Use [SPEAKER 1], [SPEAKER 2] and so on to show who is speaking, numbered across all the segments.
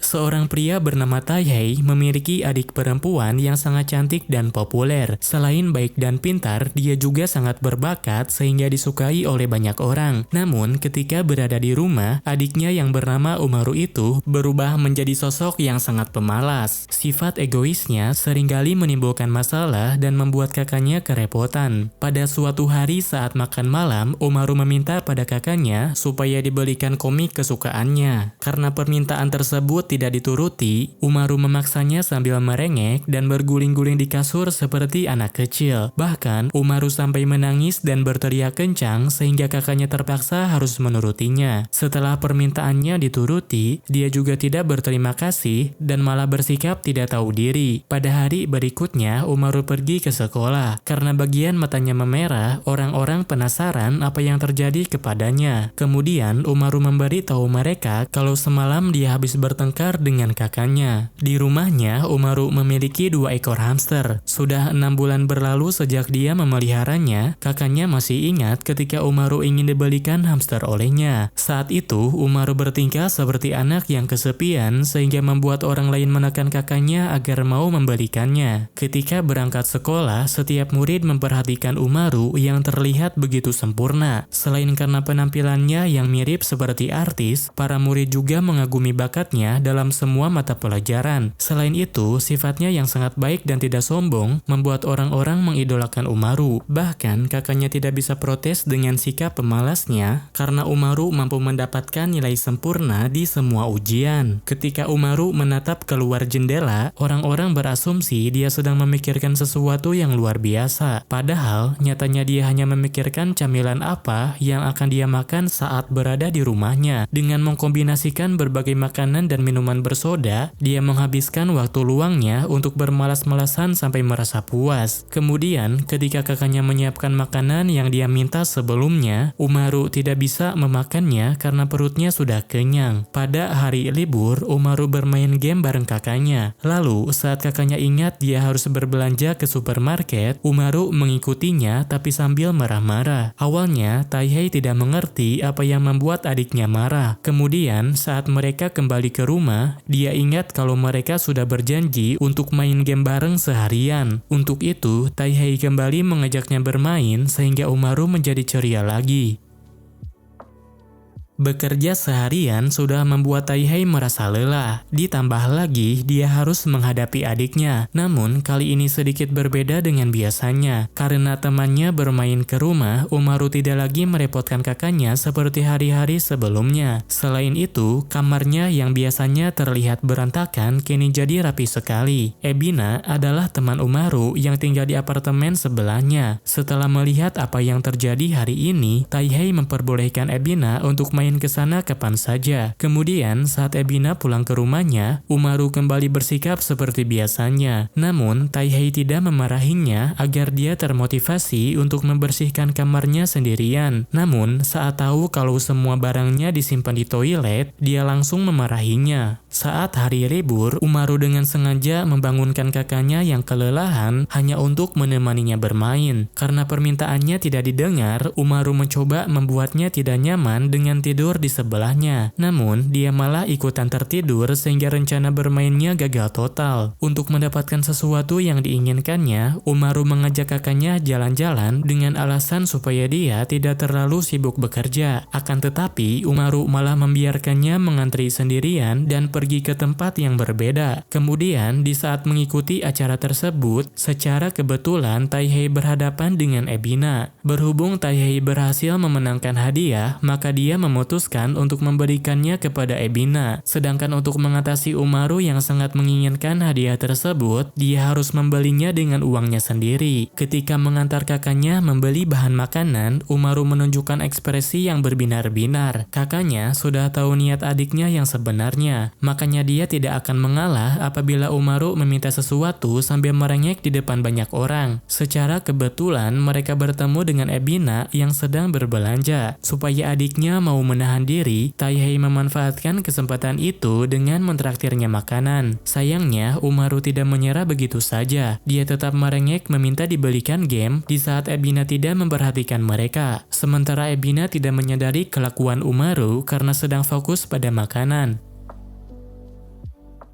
[SPEAKER 1] Seorang pria bernama Taihei memiliki adik perempuan yang sangat cantik dan populer. Selain baik dan pintar, dia juga sangat berbakat sehingga disukai oleh banyak orang. Namun, ketika berada di rumah, adiknya yang bernama Umaru itu berubah menjadi sosok yang sangat pemalas. Sifat egoisnya seringkali menimbulkan masalah dan membuat kakaknya kerepotan. Pada suatu hari saat makan malam, Umaru meminta pada kakaknya supaya dibelikan komik kesukaannya. Karena permintaan tersebut tidak dituruti, Umaru memaksanya sambil merengek dan berguling-guling di kasur seperti anak kecil. Bahkan, Umaru sampai menangis dan berteriak kencang sehingga kakaknya terpaksa harus menurutinya. Setelah permintaannya dituruti, dia juga tidak berterima kasih dan malah bersikap tidak tahu diri. Pada hari berikutnya, Umaru pergi ke sekolah. Karena bagian matanya memerah, orang-orang penasaran apa yang terjadi kepadanya. Kemudian, Umaru memberi tahu mereka kalau semalam dia habis bertengkar dengan kakaknya. Di rumahnya, Umaru memiliki 2 ekor hamster. Sudah 6 bulan berlalu sejak dia memeliharanya. Kakaknya masih ingat ketika Umaru ingin dibelikan hamster olehnya. Saat itu, Umaru bertingkah seperti anak yang kesepian sehingga membuat orang lain menekan kakaknya agar mau membelikannya. Ketika berangkat sekolah, setiap murid memperhatikan Umaru yang terlihat begitu sempurna. Selain karena penampilannya yang mirip seperti artis, para murid juga mengagumi bakatnya dalam semua mata pelajaran. Selain itu, sifatnya yang sangat baik dan tidak sombong membuat orang-orang mengidolakan Umaru. Bahkan, kakaknya tidak bisa protes dengan sikap pemalasnya karena Umaru mampu mendapatkan nilai sempurna di semua ujian. Ketika Umaru menatap keluar jendela, orang-orang berasumsi dia sedang memikirkan sesuatu yang luar biasa. Padahal, nyatanya dia hanya memikirkan camilan apa yang akan dia makan saat berada di rumahnya. Dengan mengkombinasikan berbagai makanan dan minuman bersoda, dia menghabiskan waktu luangnya untuk bermalas-malasan sampai merasa puas. Kemudian, ketika kakaknya menyiapkan makanan yang dia minta sebelumnya, Umaru tidak bisa memakannya karena perutnya sudah kenyang. Pada hari libur, Umaru bermain game bareng kakaknya. Lalu, saat kakaknya ingat dia harus berbelanja ke supermarket, Umaru mengikutinya tapi sambil marah-marah. Awalnya, Taihei tidak mengerti apa yang membuat adiknya marah. Kemudian, saat mereka kembali ke rumah, dia ingat kalau mereka sudah berjanji untuk main game bareng seharian. Untuk itu, Taihei kembali mengajaknya bermain sehingga Umaru menjadi ceria lagi. Bekerja seharian sudah membuat Taihei merasa lelah. Ditambah lagi, dia harus menghadapi adiknya. Namun, kali ini sedikit berbeda dengan biasanya. Karena temannya bermain ke rumah, Umaru tidak lagi merepotkan kakaknya seperti hari-hari sebelumnya. Selain itu, kamarnya yang biasanya terlihat berantakan kini jadi rapi sekali. Ebina adalah teman Umaru yang tinggal di apartemen sebelahnya. Setelah melihat apa yang terjadi hari ini, Taihei memperbolehkan Ebina untuk main ke sana kapan saja. Kemudian, saat Ebina pulang ke rumahnya, Umaru kembali bersikap seperti biasanya. Namun, Taihei tidak memarahinya agar dia termotivasi untuk membersihkan kamarnya sendirian. Namun, saat tahu kalau semua barangnya disimpan di toilet, dia langsung memarahinya. Saat hari libur, Umaru dengan sengaja membangunkan kakaknya yang kelelahan hanya untuk menemaninya bermain. Karena permintaannya tidak didengar, Umaru mencoba membuatnya tidak nyaman dengan tidur di sebelahnya. Namun, dia malah ikutan tertidur sehingga rencana bermainnya gagal total. Untuk mendapatkan sesuatu yang diinginkannya, Umaru mengajak kakaknya jalan-jalan dengan alasan supaya dia tidak terlalu sibuk bekerja. Akan tetapi, Umaru malah membiarkannya mengantri sendirian dan pergi ke tempat yang berbeda. Kemudian, di saat mengikuti acara tersebut, secara kebetulan Taihei berhadapan dengan Ebina. Berhubung Taihei berhasil memenangkan hadiah, maka dia memutuskan untuk memberikannya kepada Ebina. Sedangkan untuk mengatasi Umaru yang sangat menginginkan hadiah tersebut, dia harus membelinya dengan uangnya sendiri. Ketika mengantar kakaknya membeli bahan makanan, Umaru menunjukkan ekspresi yang berbinar-binar. Kakaknya sudah tahu niat adiknya yang sebenarnya, makanya dia tidak akan mengalah apabila Umaru meminta sesuatu sambil merengek di depan banyak orang. Secara kebetulan mereka bertemu dengan Ebina yang sedang berbelanja. Supaya adiknya mau menahan diri, Taihei memanfaatkan kesempatan itu dengan mentraktirnya makanan. Sayangnya, Umaru tidak menyerah begitu saja. Dia tetap merengek meminta dibelikan game di saat Ebina tidak memperhatikan mereka. Sementara Ebina tidak menyadari kelakuan Umaru karena sedang fokus pada makanan.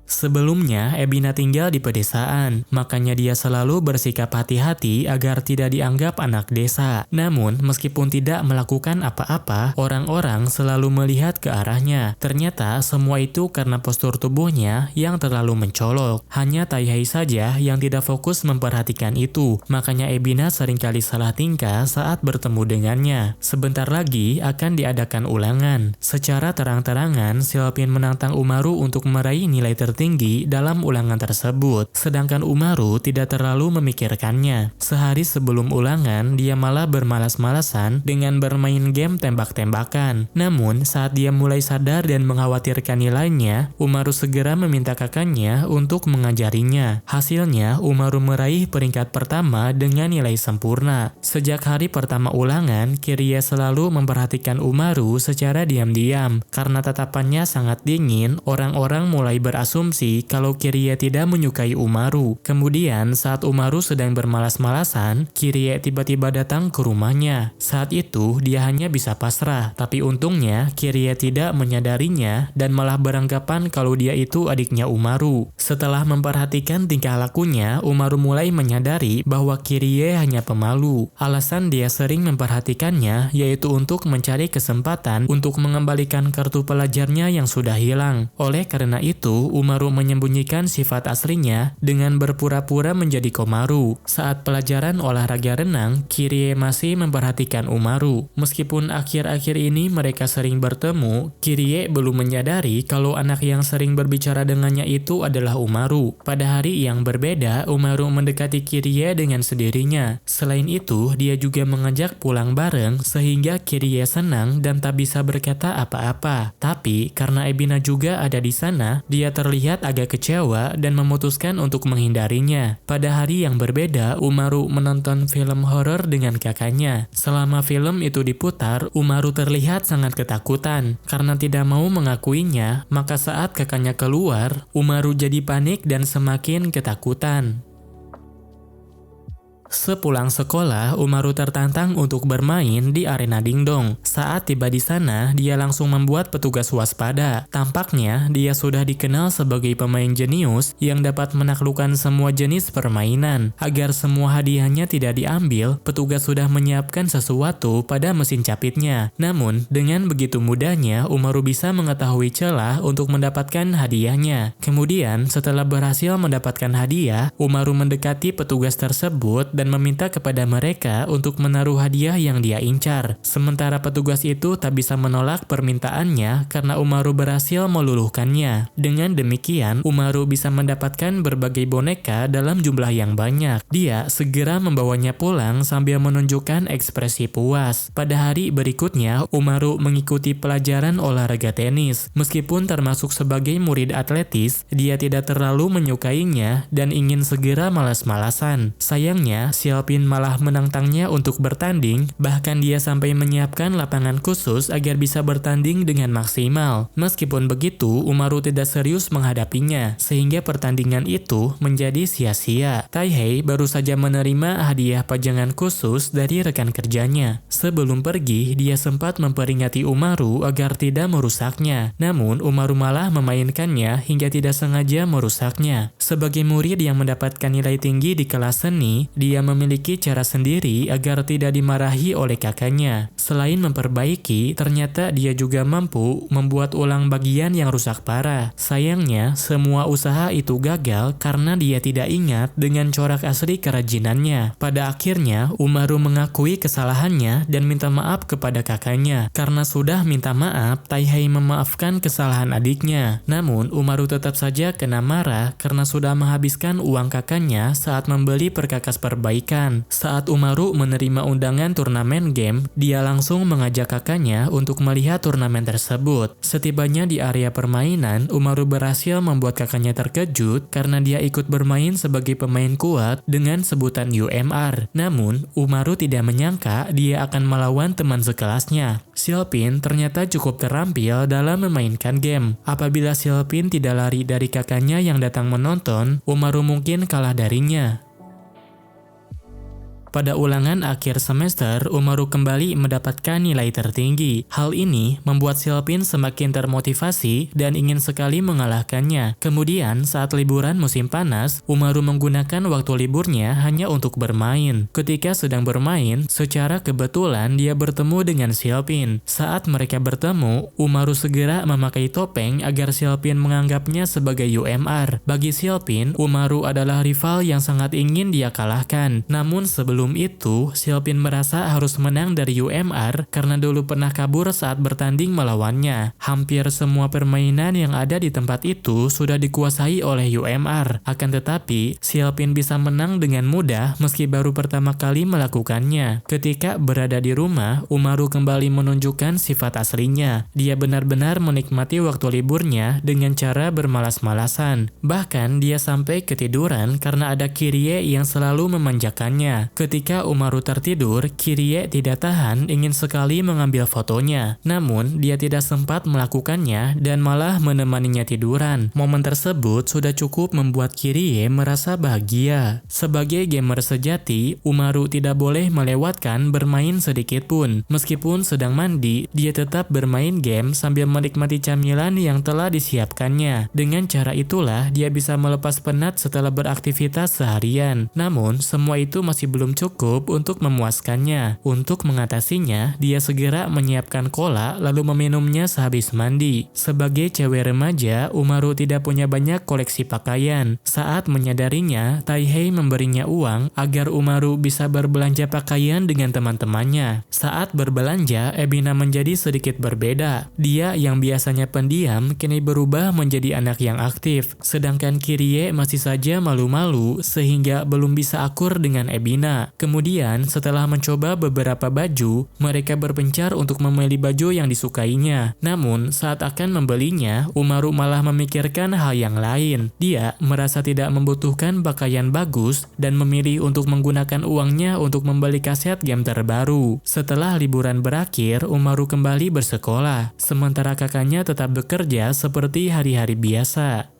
[SPEAKER 1] Sebelumnya, Ebina tinggal di pedesaan, makanya dia selalu bersikap hati-hati agar tidak dianggap anak desa. Namun, meskipun tidak melakukan apa-apa, orang-orang selalu melihat ke arahnya. Ternyata, semua itu karena postur tubuhnya yang terlalu mencolok. Hanya Taihei saja yang tidak fokus memperhatikan itu, makanya Ebina seringkali salah tingkah saat bertemu dengannya. Sebentar lagi akan diadakan ulangan. Secara terang-terangan, Xiaopin menantang Umaru untuk meraih nilai tertinggi dalam ulangan tersebut. Sedangkan Umaru tidak terlalu memikirkannya. Sehari sebelum ulangan, dia malah bermalas-malasan dengan bermain game tembak-tembakan. Namun, saat dia mulai sadar dan mengkhawatirkan nilainya, Umaru segera meminta kakaknya untuk mengajarinya. Hasilnya, Umaru meraih peringkat pertama dengan nilai sempurna. Sejak hari pertama ulangan, Kirie selalu memperhatikan Umaru secara diam-diam. Karena tatapannya sangat dingin, orang-orang mulai berasumsi kalau Kirie tidak menyukai Umaru. Kemudian saat Umaru sedang bermalas-malasan, Kirie tiba-tiba datang ke rumahnya. Saat itu dia hanya bisa pasrah, tapi untungnya Kirie tidak menyadarinya dan malah beranggapan kalau dia itu adiknya Umaru. Setelah memperhatikan tingkah lakunya, Umaru mulai menyadari bahwa Kirie hanya pemalu. Alasan dia sering memperhatikannya yaitu untuk mencari kesempatan untuk mengembalikan kartu pelajarnya yang sudah hilang. Oleh karena itu, Umaru menyembunyikan sifat aslinya dengan berpura-pura menjadi Komaru. Saat pelajaran olahraga renang, Kirie masih memperhatikan Umaru. Meskipun akhir-akhir ini mereka sering bertemu, Kirie belum menyadari kalau anak yang sering berbicara dengannya itu adalah Umaru. Pada hari yang berbeda, Umaru mendekati Kirie dengan sendirinya. Selain itu, dia juga mengajak pulang bareng sehingga Kirie senang dan tak bisa berkata apa-apa. Tapi karena Ebina juga ada di sana, dia terlihat agak kecewa dan memutuskan untuk menghindarinya. Pada hari yang berbeda, Umaru menonton film horor dengan kakaknya. Selama film itu diputar, Umaru terlihat sangat ketakutan. Karena tidak mau mengakuinya, maka saat kakaknya keluar, Umaru jadi panik dan semakin ketakutan. Sepulang sekolah, Umaru tertantang untuk bermain di arena dingdong. Saat tiba di sana, dia langsung membuat petugas waspada. Tampaknya, dia sudah dikenal sebagai pemain jenius yang dapat menaklukkan semua jenis permainan. Agar semua hadiahnya tidak diambil, petugas sudah menyiapkan sesuatu pada mesin capitnya. Namun, dengan begitu mudahnya, Umaru bisa mengetahui celah untuk mendapatkan hadiahnya. Kemudian, setelah berhasil mendapatkan hadiah, Umaru mendekati petugas tersebut dan meminta kepada mereka untuk menaruh hadiah yang dia incar. Sementara petugas itu tak bisa menolak permintaannya karena Umaru berhasil meluluhkannya. Dengan demikian, Umaru bisa mendapatkan berbagai boneka dalam jumlah yang banyak. Dia segera membawanya pulang sambil menunjukkan ekspresi puas. Pada hari berikutnya, Umaru mengikuti pelajaran olahraga tenis. Meskipun termasuk sebagai murid atletis, dia tidak terlalu menyukainya dan ingin segera malas-malasan. Sayangnya, Xiaopin malah menantangnya untuk bertanding, bahkan dia sampai menyiapkan lapangan khusus agar bisa bertanding dengan maksimal. Meskipun begitu, Umaru tidak serius menghadapinya, sehingga pertandingan itu menjadi sia-sia. Taihei baru saja menerima hadiah pajangan khusus dari rekan kerjanya. Sebelum pergi, dia sempat memperingati Umaru agar tidak merusaknya. Namun, Umaru malah memainkannya hingga tidak sengaja merusaknya. Sebagai murid yang mendapatkan nilai tinggi di kelas seni, dia memiliki cara sendiri agar tidak dimarahi oleh kakaknya. Selain memperbaiki, ternyata dia juga mampu membuat ulang bagian yang rusak parah. Sayangnya, semua usaha itu gagal karena dia tidak ingat dengan corak asli kerajinannya. Pada akhirnya, Umaru mengakui kesalahannya dan minta maaf kepada kakaknya. Karena sudah minta maaf, Taihei memaafkan kesalahan adiknya. Namun, Umaru tetap saja kena marah karena sudah menghabiskan uang kakaknya saat membeli perkakas perbaikan. Saat Umaru menerima undangan turnamen game, dia langsung mengajak kakaknya untuk melihat turnamen tersebut. Setibanya di area permainan, Umaru berhasil membuat kakaknya terkejut karena dia ikut bermain sebagai pemain kuat dengan sebutan UMR. Namun, Umaru tidak menyangka dia akan melawan teman sekelasnya. Xiaopin ternyata cukup terampil dalam memainkan game. Apabila Xiaopin tidak lari dari kakaknya yang datang menonton, Umaru mungkin kalah darinya. Pada ulangan akhir semester, Umaru kembali mendapatkan nilai tertinggi. Hal ini membuat Silpin semakin termotivasi dan ingin sekali mengalahkannya. Kemudian, saat liburan musim panas, Umaru menggunakan waktu liburnya hanya untuk bermain. Ketika sedang bermain, secara kebetulan dia bertemu dengan Silpin. Saat mereka bertemu, Umaru segera memakai topeng agar Silpin menganggapnya sebagai UMR. Bagi Silpin, Umaru adalah rival yang sangat ingin dia kalahkan. Namun sebelum itu, Silpin merasa harus menang dari UMR karena dulu pernah kabur saat bertanding melawannya. Hampir semua permainan yang ada di tempat itu sudah dikuasai oleh UMR. Akan tetapi, Silpin bisa menang dengan mudah meski baru pertama kali melakukannya. Ketika berada di rumah, Umaru kembali menunjukkan sifat aslinya. Dia benar-benar menikmati waktu liburnya dengan cara bermalas-malasan. Bahkan dia sampai ketiduran karena ada Kirie yang selalu memanjakannya. Ketika Umaru tertidur, Kirie tidak tahan ingin sekali mengambil fotonya. Namun, dia tidak sempat melakukannya dan malah menemaninya tiduran. Momen tersebut sudah cukup membuat Kirie merasa bahagia. Sebagai gamer sejati, Umaru tidak boleh melewatkan bermain sedikit pun. Meskipun sedang mandi, dia tetap bermain game sambil menikmati camilan yang telah disiapkannya. Dengan cara itulah, dia bisa melepas penat setelah beraktivitas seharian. Namun, semua itu masih belum cukup untuk memuaskannya. Untuk mengatasinya, dia segera menyiapkan cola lalu meminumnya sehabis mandi. Sebagai cewek remaja, Umaru tidak punya banyak koleksi pakaian. Saat menyadarinya, Taihei memberinya uang agar Umaru bisa berbelanja pakaian dengan teman-temannya. Saat berbelanja, Ebina menjadi sedikit berbeda. Dia yang biasanya pendiam kini berubah menjadi anak yang aktif. Sedangkan Kirie masih saja malu-malu sehingga belum bisa akur dengan Ebina. Kemudian, setelah mencoba beberapa baju, mereka berpencar untuk memilih baju yang disukainya. Namun, saat akan membelinya, Umaru malah memikirkan hal yang lain. Dia merasa tidak membutuhkan pakaian bagus dan memilih untuk menggunakan uangnya untuk membeli kaset game terbaru. Setelah liburan berakhir, Umaru kembali bersekolah, sementara kakaknya tetap bekerja seperti hari-hari biasa.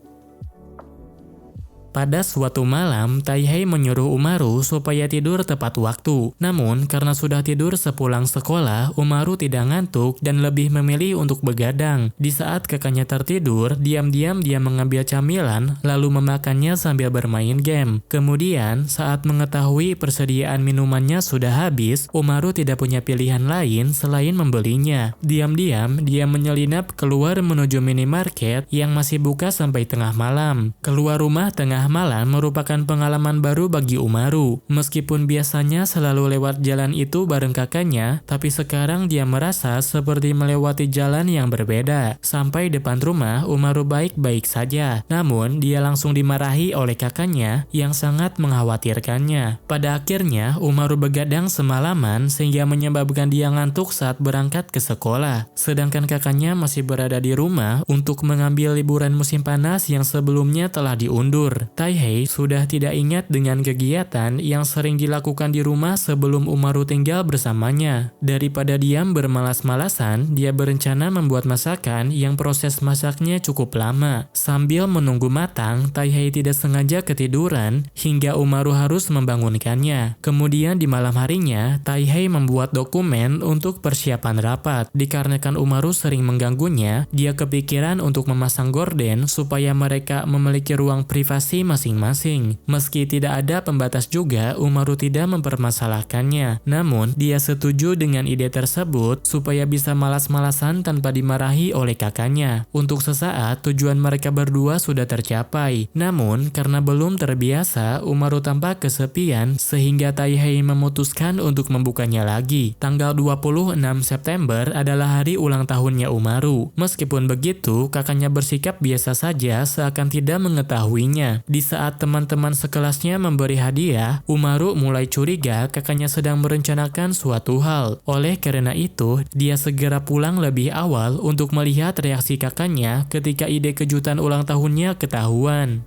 [SPEAKER 1] Pada suatu malam, Taihei menyuruh Umaru supaya tidur tepat waktu. Namun, karena sudah tidur sepulang sekolah, Umaru tidak ngantuk dan lebih memilih untuk begadang. Di saat kakaknya tertidur, diam-diam dia mengambil camilan lalu memakannya sambil bermain game. Kemudian, saat mengetahui persediaan minumannya sudah habis, Umaru tidak punya pilihan lain selain membelinya. Diam-diam, dia menyelinap keluar menuju minimarket yang masih buka sampai tengah malam. Keluar rumah tengah malam merupakan pengalaman baru bagi Umaru. Meskipun biasanya selalu lewat jalan itu bareng kakaknya, tapi sekarang dia merasa seperti melewati jalan yang berbeda. Sampai depan rumah, Umaru baik-baik saja. Namun, dia langsung dimarahi oleh kakaknya yang sangat mengkhawatirkannya. Pada akhirnya, Umaru begadang semalaman sehingga menyebabkan dia ngantuk saat berangkat ke sekolah. Sedangkan kakaknya masih berada di rumah untuk mengambil liburan musim panas yang sebelumnya telah diundur. Taihei sudah tidak ingat dengan kegiatan yang sering dilakukan di rumah sebelum Umaru tinggal bersamanya. Daripada diam bermalas-malasan, dia berencana membuat masakan yang proses masaknya cukup lama. Sambil menunggu matang, Taihei tidak sengaja ketiduran hingga Umaru harus membangunkannya. Kemudian di malam harinya, Taihei membuat dokumen untuk persiapan rapat. Dikarenakan Umaru sering mengganggunya, dia kepikiran untuk memasang gorden supaya mereka memiliki ruang privasi masing-masing. Meski tidak ada pembatas juga, Umaru tidak mempermasalahkannya. Namun, dia setuju dengan ide tersebut supaya bisa malas-malasan tanpa dimarahi oleh kakaknya. Untuk sesaat, tujuan mereka berdua sudah tercapai. Namun, karena belum terbiasa, Umaru tampak kesepian sehingga Taihei memutuskan untuk membukanya lagi. Tanggal 26 September adalah hari ulang tahunnya Umaru. Meskipun begitu, kakaknya bersikap biasa saja seakan tidak mengetahuinya. Di saat teman-teman sekelasnya memberi hadiah, Umaru mulai curiga kakaknya sedang merencanakan suatu hal. Oleh karena itu, dia segera pulang lebih awal untuk melihat reaksi kakaknya ketika ide kejutan ulang tahunnya ketahuan.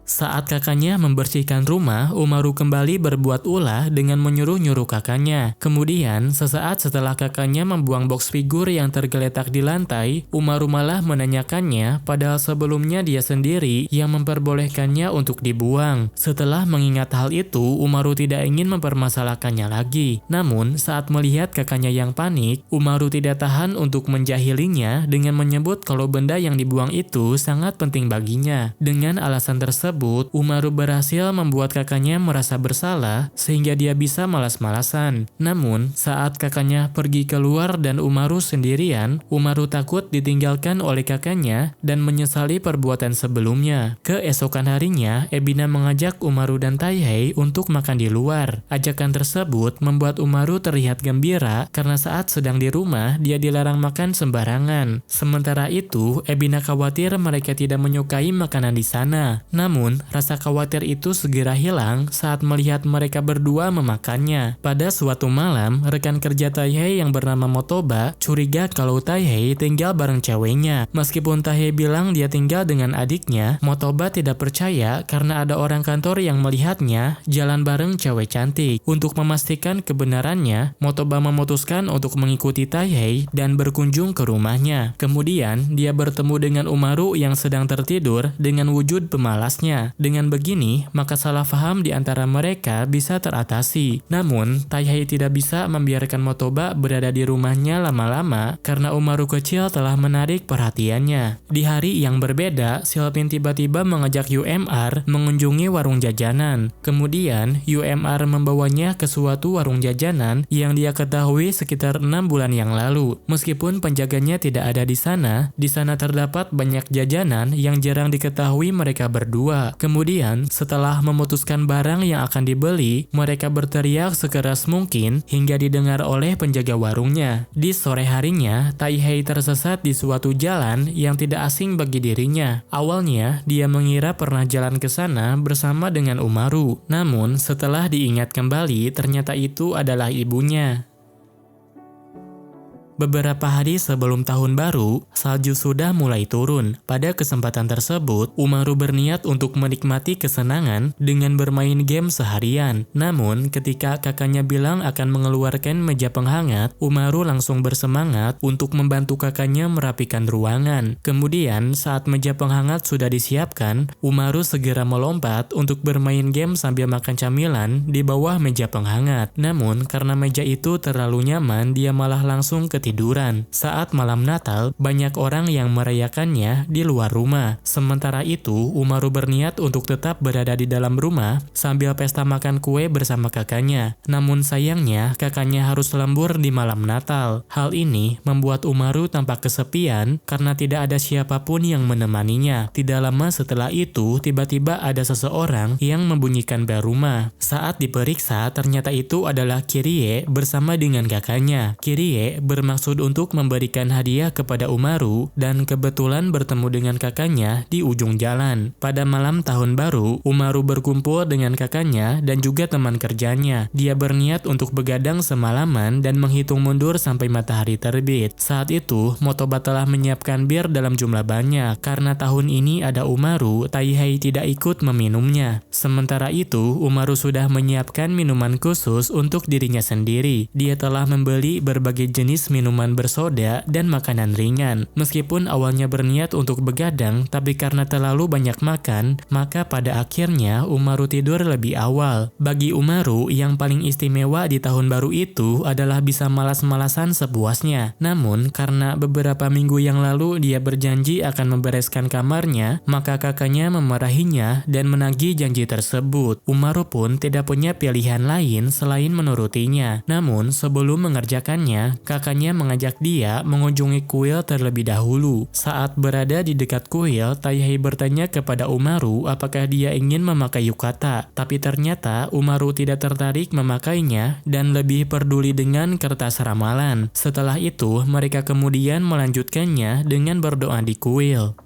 [SPEAKER 1] Saat kakaknya membersihkan rumah, Umaru kembali berbuat ulah dengan menyuruh-nyuruh kakaknya. Kemudian, sesaat setelah kakaknya membuang box figur yang tergeletak di lantai, Umaru malah menanyakannya, padahal sebelumnya dia sendiri yang memperbolehkannya untuk dibuang. Setelah mengingat hal itu, Umaru tidak ingin mempermasalahkannya lagi. Namun, saat melihat kakaknya yang panik, Umaru tidak tahan untuk menjahilinya dengan menyebut kalau benda yang dibuang itu sangat penting baginya. Dengan alasan tersebut, Umaru berhasil membuat kakaknya merasa bersalah sehingga dia bisa malas-malasan. Namun, saat kakaknya pergi keluar dan Umaru sendirian, Umaru takut ditinggalkan oleh kakaknya dan menyesali perbuatan sebelumnya. Keesokan harinya, Ebina mengajak Umaru dan Taihei untuk makan di luar. Ajakan tersebut membuat Umaru terlihat gembira karena saat sedang di rumah, dia dilarang makan sembarangan. Sementara itu, Ebina khawatir mereka tidak menyukai makanan di sana. Namun, rasa khawatir itu segera hilang saat melihat mereka berdua memakannya. Pada suatu malam, rekan kerja Taihei yang bernama Motoba curiga kalau Taihei tinggal bareng ceweknya. Meskipun Taihei bilang dia tinggal dengan adiknya, Motoba tidak percaya karena ada orang kantor yang melihatnya jalan bareng cewek cantik. Untuk memastikan kebenarannya, Motoba memutuskan untuk mengikuti Taihei dan berkunjung ke rumahnya. Kemudian, dia bertemu dengan Umaru yang sedang tertidur dengan wujud pemalasnya. Dengan begini, maka salah paham di antara mereka bisa teratasi. Namun, Taihei tidak bisa membiarkan Motoba berada di rumahnya lama-lama karena Umaru kecil telah menarik perhatiannya. Di hari yang berbeda, Silpin tiba-tiba mengajak UMR mengunjungi warung jajanan. Kemudian, UMR membawanya ke suatu warung jajanan yang dia ketahui sekitar 6 bulan yang lalu. Meskipun penjaganya tidak ada di sana terdapat banyak jajanan yang jarang diketahui mereka berdua. Kemudian, setelah memutuskan barang yang akan dibeli, mereka berteriak sekeras mungkin hingga didengar oleh penjaga warungnya. Di sore harinya, Taihei tersesat di suatu jalan yang tidak asing bagi dirinya. Awalnya, dia mengira pernah jalan ke sana bersama dengan Umaru. Namun, setelah diingat kembali, ternyata itu adalah ibunya. Beberapa hari sebelum tahun baru, salju sudah mulai turun. Pada kesempatan tersebut, Umaru berniat untuk menikmati kesenangan dengan bermain game seharian. Namun, ketika kakaknya bilang akan mengeluarkan meja penghangat, Umaru langsung bersemangat untuk membantu kakaknya merapikan ruangan. Kemudian, saat meja penghangat sudah disiapkan, Umaru segera melompat untuk bermain game sambil makan camilan di bawah meja penghangat. Namun, karena meja itu terlalu nyaman, dia malah langsung ketiduran. Saat malam Natal, banyak orang yang merayakannya di luar rumah. Sementara itu, Umaru berniat untuk tetap berada di dalam rumah sambil pesta makan kue bersama kakaknya. Namun sayangnya, kakaknya harus lembur di malam Natal. Hal ini membuat Umaru tampak kesepian karena tidak ada siapapun yang menemaninya. Tidak lama setelah itu, tiba-tiba ada seseorang yang membunyikan bel rumah. Saat diperiksa, ternyata itu adalah Kirie bersama dengan kakaknya. Kirie bermaksud untuk memberikan hadiah kepada Umaru dan kebetulan bertemu dengan kakaknya di ujung jalan. Pada malam tahun baru, Umaru berkumpul dengan kakaknya dan juga teman kerjanya. Dia berniat untuk begadang semalaman dan menghitung mundur sampai matahari terbit. Saat itu, Motoba telah menyiapkan bir dalam jumlah banyak. Karena tahun ini ada Umaru, Taihei tidak ikut meminumnya. Sementara itu, Umaru sudah menyiapkan minuman khusus untuk dirinya sendiri. Dia telah membeli berbagai jenis minuman bersoda dan makanan ringan. Meskipun awalnya berniat untuk begadang, tapi karena terlalu banyak makan, maka pada akhirnya Umaru tidur lebih awal. Bagi Umaru, yang paling istimewa di tahun baru itu adalah bisa malas-malasan sepuasnya. Namun, karena beberapa minggu yang lalu dia berjanji akan membereskan kamarnya, maka kakaknya memarahinya dan menagih janji tersebut. Umaru pun tidak punya pilihan lain selain menurutinya. Namun, sebelum mengerjakannya, kakaknya mengajak dia mengunjungi kuil terlebih dahulu. Saat berada di dekat kuil, Taihei bertanya kepada Umaru apakah dia ingin memakai yukata. Tapi ternyata Umaru tidak tertarik memakainya dan lebih peduli dengan kertas ramalan. Setelah itu, mereka kemudian melanjutkannya dengan berdoa di kuil.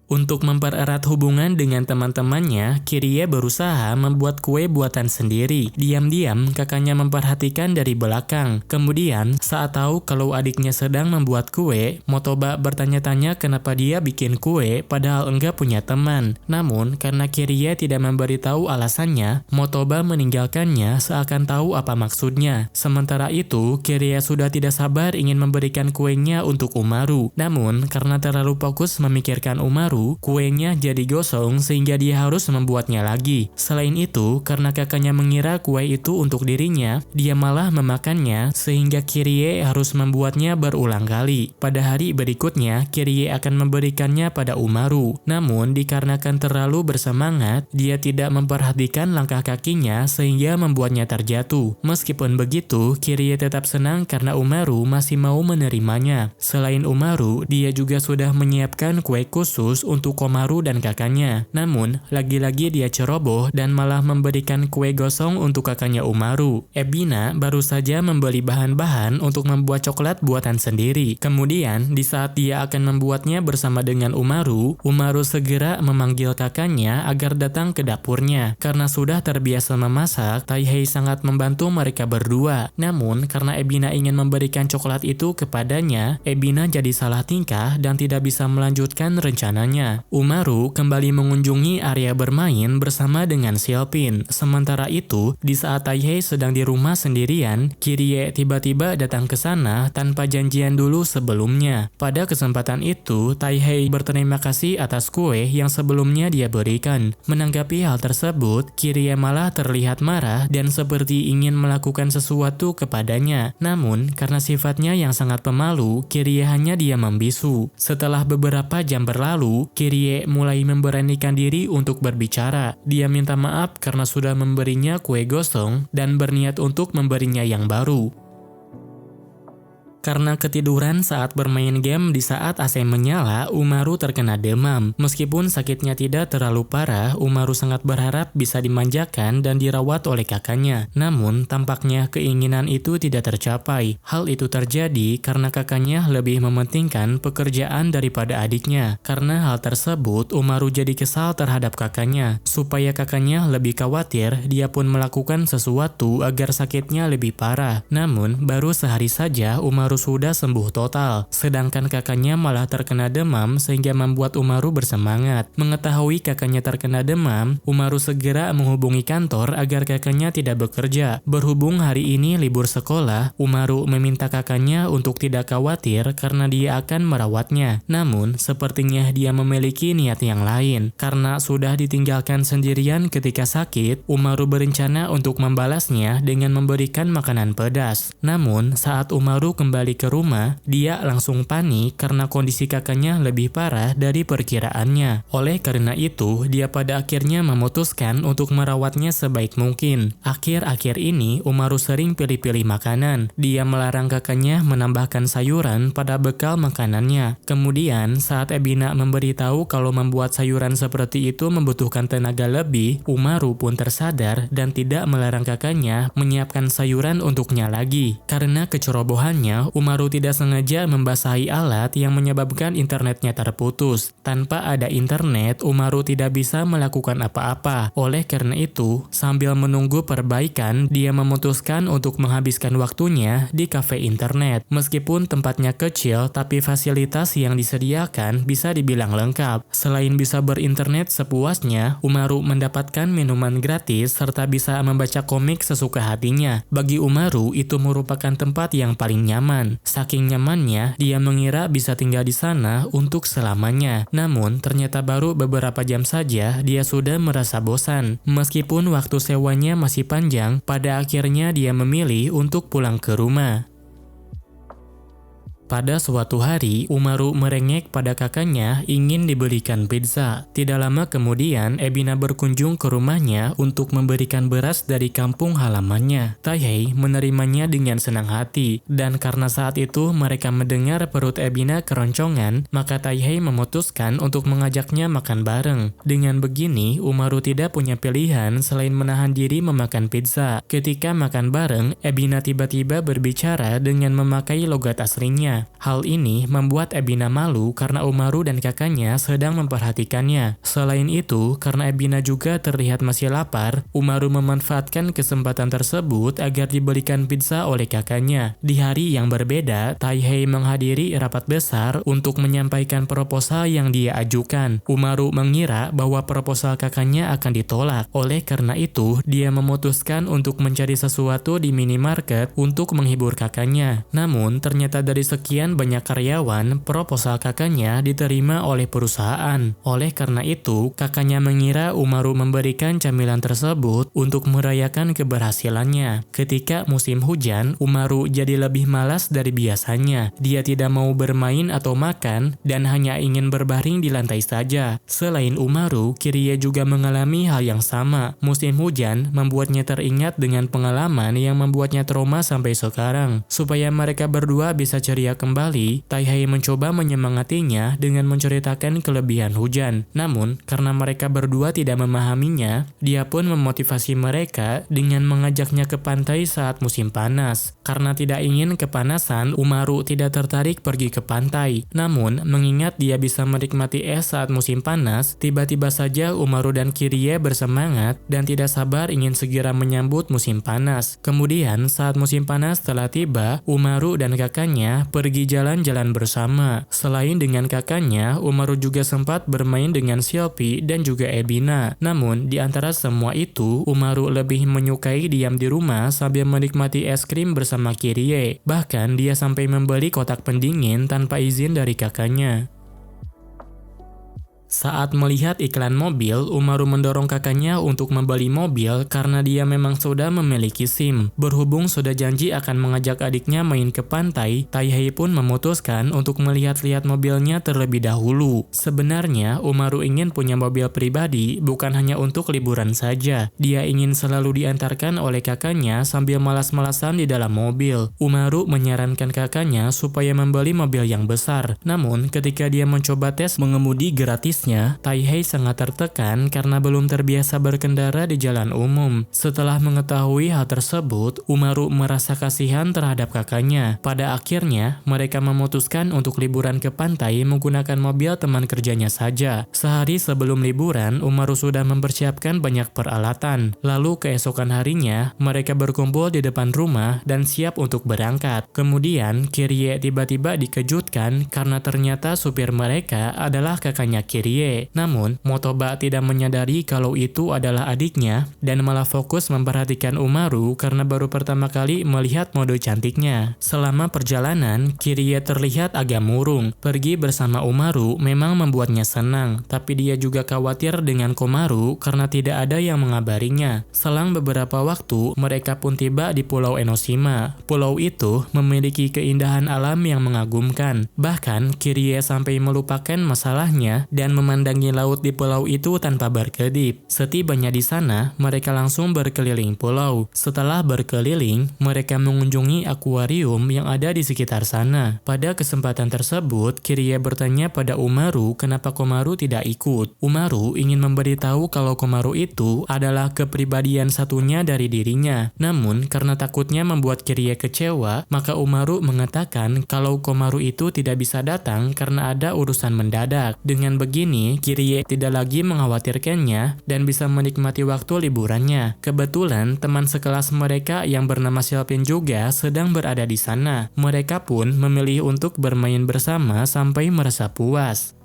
[SPEAKER 1] Untuk mempererat hubungan dengan teman-temannya, Kirie berusaha membuat kue buatan sendiri. Diam-diam, kakaknya memperhatikan dari belakang. Kemudian, saat tahu kalau adiknya sedang membuat kue, Motoba bertanya-tanya kenapa dia bikin kue padahal enggak punya teman. Namun, karena Kirie tidak memberitahu alasannya, Motoba meninggalkannya seakan tahu apa maksudnya. Sementara itu, Kirie sudah tidak sabar ingin memberikan kuenya untuk Umaru. Namun, karena terlalu fokus memikirkan Umaru, kuenya jadi gosong sehingga dia harus membuatnya lagi. Selain itu, karena kakaknya mengira kue itu untuk dirinya, dia malah memakannya sehingga Kirie harus membuatnya berulang kali. Pada hari berikutnya, Kirie akan memberikannya pada Umaru. Namun, dikarenakan terlalu bersemangat, dia tidak memperhatikan langkah kakinya sehingga membuatnya terjatuh. Meskipun begitu, Kirie tetap senang karena Umaru masih mau menerimanya. Selain Umaru, dia juga sudah menyiapkan kue khusus untuk Komaru dan kakaknya. Namun, lagi-lagi dia ceroboh dan malah memberikan kue gosong untuk kakaknya Umaru. Ebina baru saja membeli bahan-bahan untuk membuat coklat buatan sendiri. Kemudian, di saat dia akan membuatnya bersama dengan Umaru, Umaru segera memanggil kakaknya agar datang ke dapurnya. Karena sudah terbiasa memasak, Taihei sangat membantu mereka berdua. Namun, karena Ebina ingin memberikan coklat itu kepadanya, Ebina jadi salah tingkah dan tidak bisa melanjutkan rencananya. Umaru kembali mengunjungi area bermain bersama dengan Silpin. Sementara itu, di saat Taihei sedang di rumah sendirian, Kirie tiba-tiba datang ke sana tanpa janjian dulu sebelumnya. Pada kesempatan itu, Taihei berterima kasih atas kue yang sebelumnya dia berikan. Menanggapi hal tersebut, Kirie malah terlihat marah dan seperti ingin melakukan sesuatu kepadanya. Namun, karena sifatnya yang sangat pemalu, Kirie hanya diam membisu. Setelah beberapa jam berlalu, Kirie mulai memberanikan diri untuk berbicara. Dia minta maaf karena sudah memberinya kue gosong dan berniat untuk memberinya yang baru. Karena ketiduran saat bermain game di saat AC menyala, Umaru terkena demam. Meskipun sakitnya tidak terlalu parah, Umaru sangat berharap bisa dimanjakan dan dirawat oleh kakaknya. Namun, tampaknya keinginan itu tidak tercapai. Hal itu terjadi karena kakaknya lebih mementingkan pekerjaan daripada adiknya. Karena hal tersebut, Umaru jadi kesal terhadap kakaknya. Supaya kakaknya lebih khawatir, dia pun melakukan sesuatu agar sakitnya lebih parah. Namun, baru sehari saja Umaru sudah sembuh total, sedangkan kakaknya malah terkena demam sehingga membuat Umaru bersemangat. Mengetahui kakaknya terkena demam, Umaru segera menghubungi kantor agar kakaknya tidak bekerja. Berhubung hari ini libur sekolah, Umaru meminta kakaknya untuk tidak khawatir karena dia akan merawatnya. Namun, sepertinya dia memiliki niat yang lain. Karena sudah ditinggalkan sendirian ketika sakit, Umaru berencana untuk membalasnya dengan memberikan makanan pedas. Namun, saat Umaru kembali ke rumah, dia langsung panik karena kondisi kakaknya lebih parah dari perkiraannya. Oleh karena itu, dia pada akhirnya memutuskan untuk merawatnya sebaik mungkin. Akhir-akhir ini, Umaru sering pilih-pilih makanan. Dia melarang kakaknya menambahkan sayuran pada bekal makanannya. Kemudian, saat Ebina memberitahu kalau membuat sayuran seperti itu membutuhkan tenaga lebih, Umaru pun tersadar dan tidak melarang kakaknya menyiapkan sayuran untuknya lagi. Karena kecerobohannya, Umaru tidak sengaja membasahi alat yang menyebabkan internetnya terputus. Tanpa ada internet, Umaru tidak bisa melakukan apa-apa. Oleh karena itu, sambil menunggu perbaikan, dia memutuskan untuk menghabiskan waktunya di kafe internet. Meskipun tempatnya kecil, tapi fasilitas yang disediakan bisa dibilang lengkap. Selain bisa berinternet sepuasnya, Umaru mendapatkan minuman gratis serta bisa membaca komik sesuka hatinya. Bagi Umaru, itu merupakan tempat yang paling nyaman. Saking nyamannya, dia mengira bisa tinggal di sana untuk selamanya. Namun, ternyata baru beberapa jam saja dia sudah merasa bosan. Meskipun waktu sewanya masih panjang, pada akhirnya dia memilih untuk pulang ke rumah. Pada suatu hari, Umaru merengek pada kakaknya ingin dibelikan pizza. Tidak lama kemudian, Ebina berkunjung ke rumahnya untuk memberikan beras dari kampung halamannya. Taihei menerimanya dengan senang hati, dan karena saat itu mereka mendengar perut Ebina keroncongan, maka Taihei memutuskan untuk mengajaknya makan bareng. Dengan begini, Umaru tidak punya pilihan selain menahan diri memakan pizza. Ketika makan bareng, Ebina tiba-tiba berbicara dengan memakai logat aslinya. Hal ini membuat Ebina malu karena Umaru dan kakaknya sedang memperhatikannya. Selain itu, karena Ebina juga terlihat masih lapar, Umaru memanfaatkan kesempatan tersebut agar dibelikan pizza oleh kakaknya. Di hari yang berbeda, Taihei menghadiri rapat besar untuk menyampaikan proposal yang dia ajukan. Umaru mengira bahwa proposal kakaknya akan ditolak. Oleh karena itu, dia memutuskan untuk mencari sesuatu di minimarket untuk menghibur kakaknya. Namun, ternyata dari sekian banyak karyawan, proposal kakaknya diterima oleh perusahaan. Oleh karena itu, kakaknya mengira Umaru memberikan camilan tersebut untuk merayakan keberhasilannya. Ketika musim hujan, Umaru jadi lebih malas dari biasanya. Dia tidak mau bermain atau makan dan hanya ingin berbaring di lantai saja. Selain Umaru, Kirie juga mengalami hal yang sama. Musim hujan membuatnya teringat dengan pengalaman yang membuatnya trauma sampai sekarang. Supaya mereka berdua bisa ceria kembali, Taihei mencoba menyemangatinya dengan menceritakan kelebihan hujan. Namun, karena mereka berdua tidak memahaminya, dia pun memotivasi mereka dengan mengajaknya ke pantai saat musim panas. Karena tidak ingin kepanasan, Umaru tidak tertarik pergi ke pantai. Namun, mengingat dia bisa menikmati es saat musim panas, tiba-tiba saja Umaru dan Kirie bersemangat dan tidak sabar ingin segera menyambut musim panas. Kemudian, saat musim panas telah tiba, Umaru dan kakaknya pergi jalan-jalan bersama. Selain dengan kakaknya, Umaru juga sempat bermain dengan Shilpi dan juga Ebina. Namun, di antara semua itu, Umaru lebih menyukai diam di rumah sambil menikmati es krim bersama Kirie. Bahkan, dia sampai membeli kotak pendingin tanpa izin dari kakaknya. Saat melihat iklan mobil, Umaru mendorong kakaknya untuk membeli mobil karena dia memang sudah memiliki SIM. Berhubung sudah janji akan mengajak adiknya main ke pantai, Taihei pun memutuskan untuk melihat-lihat mobilnya terlebih dahulu. Sebenarnya, Umaru ingin punya mobil pribadi bukan hanya untuk liburan saja. Dia ingin selalu diantarkan oleh kakaknya sambil malas-malasan di dalam mobil. Umaru menyarankan kakaknya supaya membeli mobil yang besar. Namun, ketika dia mencoba tes mengemudi gratis, Taihei sangat tertekan karena belum terbiasa berkendara di jalan umum. Setelah mengetahui hal tersebut, Umaru merasa kasihan terhadap kakaknya. Pada akhirnya, mereka memutuskan untuk liburan ke pantai menggunakan mobil teman kerjanya saja. Sehari sebelum liburan, Umaru sudah mempersiapkan banyak peralatan. Lalu keesokan harinya, mereka berkumpul di depan rumah dan siap untuk berangkat. Kemudian, Kirie tiba-tiba dikejutkan karena ternyata supir mereka adalah kakaknya Kirie. Namun, Motoba tidak menyadari kalau itu adalah adiknya dan malah fokus memperhatikan Umaru karena baru pertama kali melihat mode cantiknya. Selama perjalanan, Kirie terlihat agak murung. Pergi bersama Umaru memang membuatnya senang, tapi dia juga khawatir dengan Komaru karena tidak ada yang mengabarinya. Selang beberapa waktu, mereka pun tiba di Pulau Enoshima. Pulau itu memiliki keindahan alam yang mengagumkan. Bahkan, Kirie sampai melupakan masalahnya dan memandangi laut di pulau itu tanpa berkedip. Setibanya di sana, mereka langsung berkeliling pulau. Setelah berkeliling, mereka mengunjungi akuarium yang ada di sekitar sana. Pada kesempatan tersebut, Kirie bertanya pada Umaru kenapa Komaru tidak ikut. Umaru ingin memberitahu kalau Komaru itu adalah kepribadian satunya dari dirinya. Namun, karena takutnya membuat Kirie kecewa, maka Umaru mengatakan kalau Komaru itu tidak bisa datang karena ada urusan mendadak. Dengan begini, Kirie tidak lagi mengkhawatirkannya dan bisa menikmati waktu liburannya. Kebetulan, teman sekelas mereka yang bernama Shilpin juga sedang berada di sana. Mereka pun memilih untuk bermain bersama sampai merasa puas.